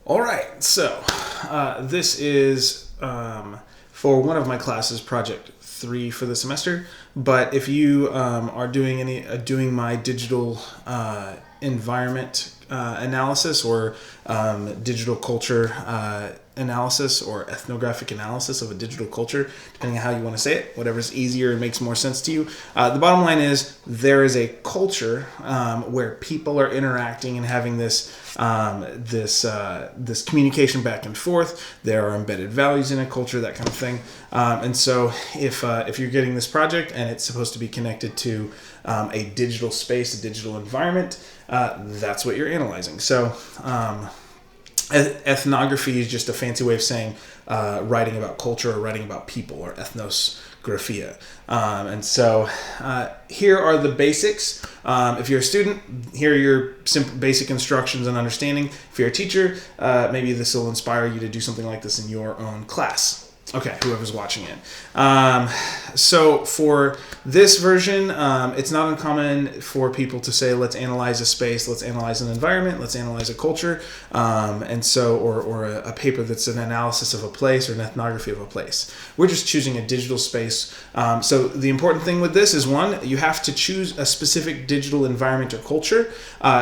All right, so this is for one of my classes, project 3 for the semester. But if you are doing doing my digital environment analysis or digital culture analysis or ethnographic analysis of a digital culture, depending on how you want to say it, whatever's easier and makes more sense to you. The bottom line is there is a culture where people are interacting and having this communication back and forth. There are embedded values in a culture, that kind of thing. And so if you're getting this project and it's supposed to be connected to a digital space, a digital environment, that's what you're analyzing. So ethnography is just a fancy way of saying writing about culture or writing about people, or ethnosgraphia. And so here are the basics. If you're a student, here are your simple basic instructions and understanding. If you're a teacher, maybe this will inspire you to do something like this in your own class. Okay, whoever's watching it. So for this version, it's not uncommon for people to say, let's analyze a space, let's analyze an environment, let's analyze a culture, and so or a paper that's an analysis of a place or an ethnography of a place. We're just choosing a digital space. So the important thing with this is, one, you have to choose a specific digital environment or culture.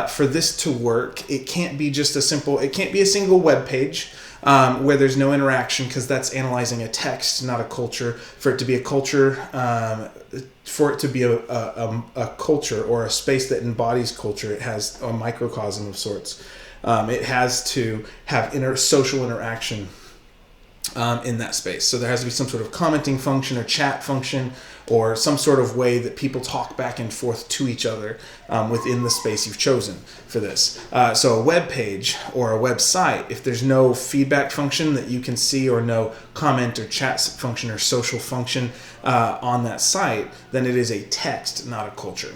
For this to work, it can't be just it can't be a single web page. Where there's no interaction, because that's analyzing a text, not a culture. For it to be a culture, for it to be a culture or a space that embodies culture, it has a microcosm of sorts. It has to have social interaction in that space. So there has to be some sort of commenting function or chat function, or some sort of way that people talk back and forth to each other within the space you've chosen for this. So a web page or a website, if there's no feedback function that you can see, or no comment or chat function or social function on that site, then it is a text, not a culture.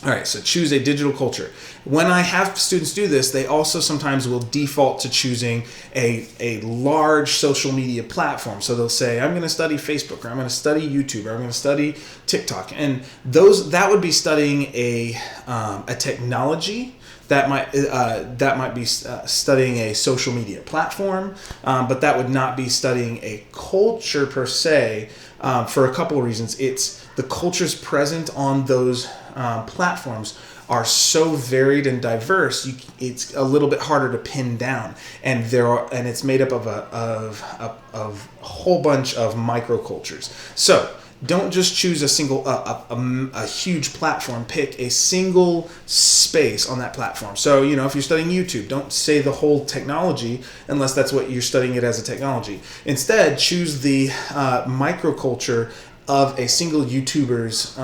All right, so choose a digital culture. When I have students do this, they also sometimes will default to choosing a large social media platform. So they'll say, I'm going to study Facebook, or I'm going to study YouTube, or I'm going to study TikTok. And that would be studying a technology. That might be studying a social media platform, but that would not be studying a culture per se, for a couple of reasons. The cultures present on those platforms are so varied and diverse, it's a little bit harder to pin down, and it's made up of a whole bunch of microcultures. So don't just choose a huge platform. Pick a single space on that platform. So, if you're studying YouTube, don't say the whole technology unless that's what you're studying it as a technology. Instead, choose the microculture of a single YouTuber's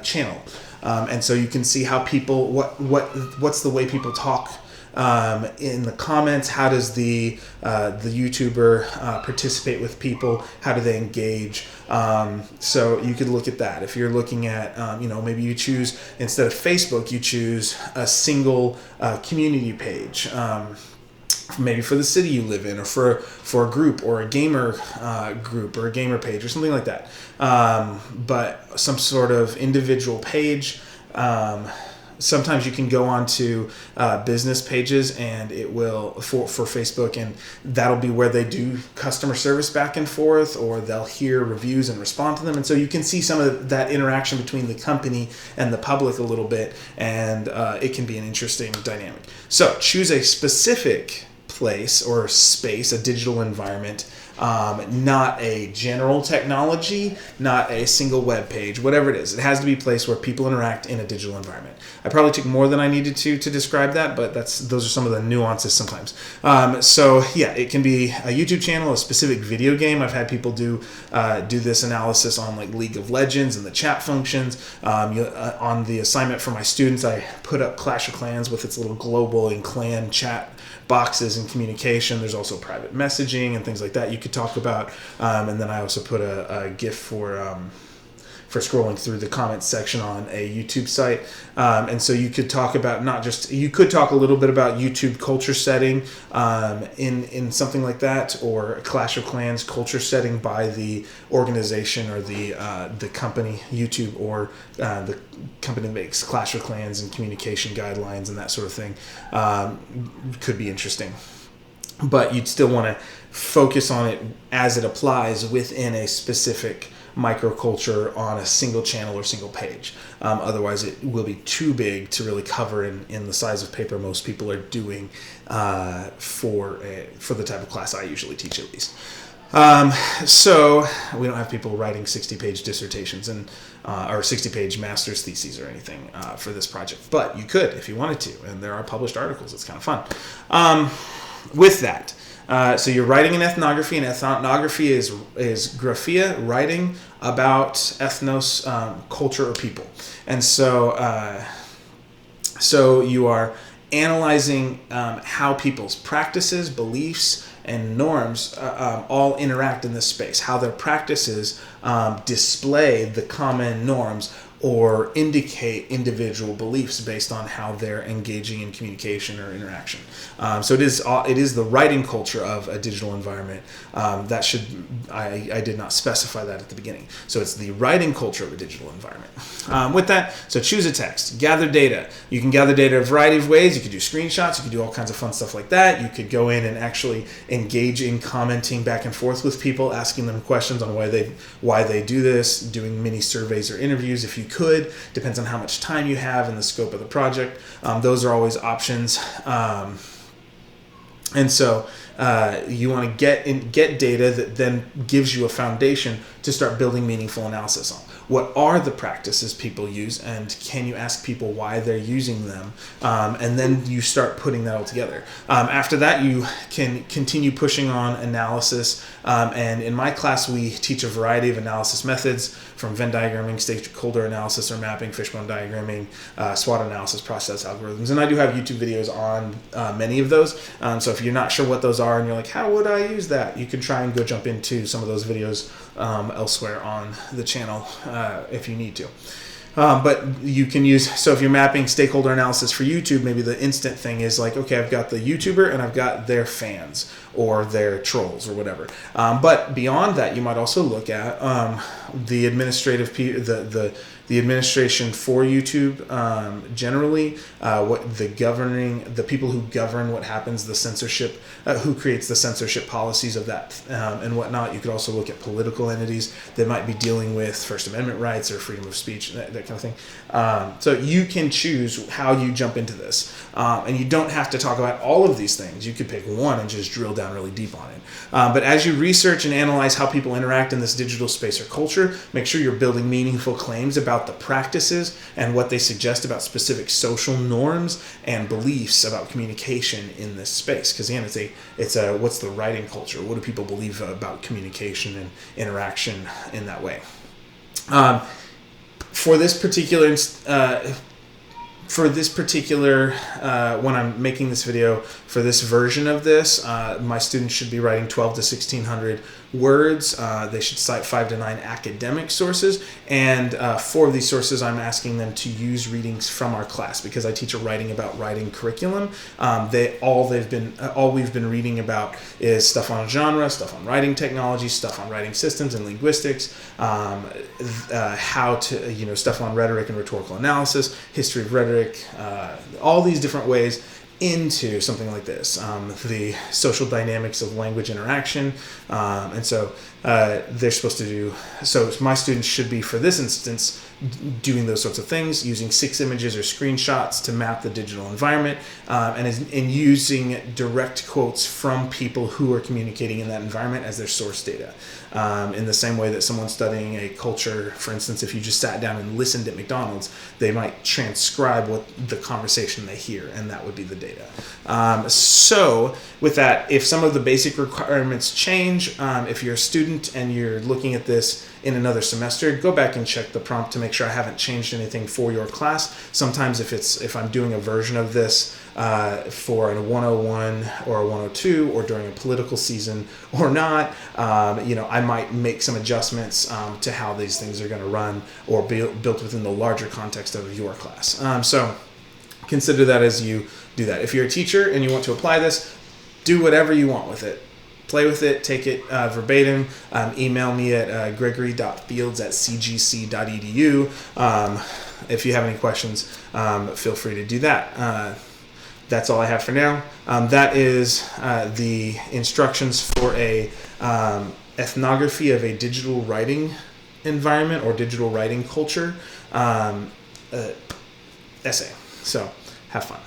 channel. And so you can see how people, what's the way people talk in the comments. How does the YouTuber participate with people? How do they engage? So you could look at that. If you're looking at, maybe you choose, instead of Facebook, you choose a single community page. Maybe for the city you live in, or for a group, or a gamer group, or a gamer page, or something like that. But some sort of individual page. Sometimes you can go onto business pages, and it will for Facebook, and that'll be where they do customer service back and forth, or they'll hear reviews and respond to them. And so you can see some of that interaction between the company and the public a little bit, and it can be an interesting dynamic. So choose a specific place or space, a digital environment, not a general technology, not a single web page, whatever it is. It has to be a place where people interact in a digital environment. I probably took more than I needed to describe that, but those are some of the nuances sometimes. So yeah, it can be a YouTube channel, a specific video game. I've had people do this analysis on like League of Legends and the chat functions. On the assignment for my students, I put up Clash of Clans with its little global and clan chat boxes and communication. There's also private messaging and things like that you could talk about. And then I also put a GIF for for scrolling through the comments section on a YouTube site. And so you could talk about you could talk a little bit about YouTube culture setting in something like that, or Clash of Clans culture setting by the organization or the company, YouTube, or the company that makes Clash of Clans and communication guidelines and that sort of thing. Could be interesting. But you'd still want to focus on it as it applies within a specific microculture on a single channel or single page. Otherwise, it will be too big to really cover in the size of paper most people are doing for the type of class I usually teach, at least. So we don't have people writing 60-page dissertations or 60-page master's theses or anything for this project, but you could if you wanted to, and there are published articles. It's kind of fun. With that, so you're writing an ethnography, and ethnography is graphia, writing about ethnos, culture or people. And so you are analyzing how people's practices, beliefs, and norms all interact in this space, how their practices display the common norms or indicate individual beliefs based on how they're engaging in communication or interaction. So it is the writing culture of a digital environment. I did not specify that at the beginning. So it's the writing culture of a digital environment. With that, so choose a text, gather data. You can gather data a variety of ways. You could do screenshots. You could do all kinds of fun stuff like that. You could go in and actually engage in commenting back and forth with people, asking them questions on why they do this, doing mini surveys or interviews if you could. Depends on how much time you have and the scope of the project. Those are always options. And so you want to get data that then gives you a foundation to start building meaningful analysis on. What are the practices people use, and can you ask people why they're using them? And then you start putting that all together. After that, you can continue pushing on analysis. And in my class, we teach a variety of analysis methods, from Venn diagramming, stakeholder analysis or mapping, fishbone diagramming, SWOT analysis, process algorithms. And I do have YouTube videos on many of those. So if you're not sure what those are and you're like, how would I use that? You can try and go jump into some of those videos elsewhere on the channel if you need to. But you can use, so if you're mapping stakeholder analysis for YouTube, maybe the instant thing is like, okay, I've got the YouTuber and I've got their fans or their trolls or whatever. But beyond that, you might also look at the the administration for YouTube generally, what the people who govern what happens, the censorship, who creates the censorship policies of that and whatnot. You could also look at political entities that might be dealing with First Amendment rights or freedom of speech, that kind of thing. So you can choose how you jump into this. And you don't have to talk about all of these things. You could pick one and just drill down really deep on it. But as you research and analyze how people interact in this digital space or culture, make sure you're building meaningful claims about the practices and what they suggest about specific social norms and beliefs about communication in this space. Because again, it's a what's the writing culture? What do people believe about communication and interaction in that way? For this particular when I'm making this video, for this version of this, my students should be writing 12 to 1600 words. They should cite 5 to 9 academic sources, and 4 of these sources I'm asking them to use readings from our class, because I teach a writing about writing curriculum. All we've been reading about is stuff on genre, stuff on writing technology, stuff on writing systems and linguistics, stuff on rhetoric and rhetorical analysis, history of rhetoric, all these different ways into something like this, the social dynamics of language interaction, and so they're supposed to do, so my students should be, for this instance, doing those sorts of things, using 6 images or screenshots to map the digital environment, and using direct quotes from people who are communicating in that environment as their source data. In the same way that someone studying a culture, for instance, if you just sat down and listened at McDonald's, they might transcribe what the conversation they hear, and that would be the data. So with that, if some of the basic requirements change, if you're a student and you're looking at this in another semester, go back and check the prompt to make sure I haven't changed anything for your class. Sometimes if I'm doing a version of this for a 101 or a 102 or during a political season or not, I might make some adjustments to how these things are going to run or be built within the larger context of your class. So consider that as you do that. If you're a teacher and you want to apply this, do whatever you want with it. Play with it, take it verbatim. Email me at gregory.fields@cgc.edu. If you have any questions, feel free to do that. That's all I have for now. That is the instructions for a ethnography of a digital writing environment or digital writing culture essay. So have fun.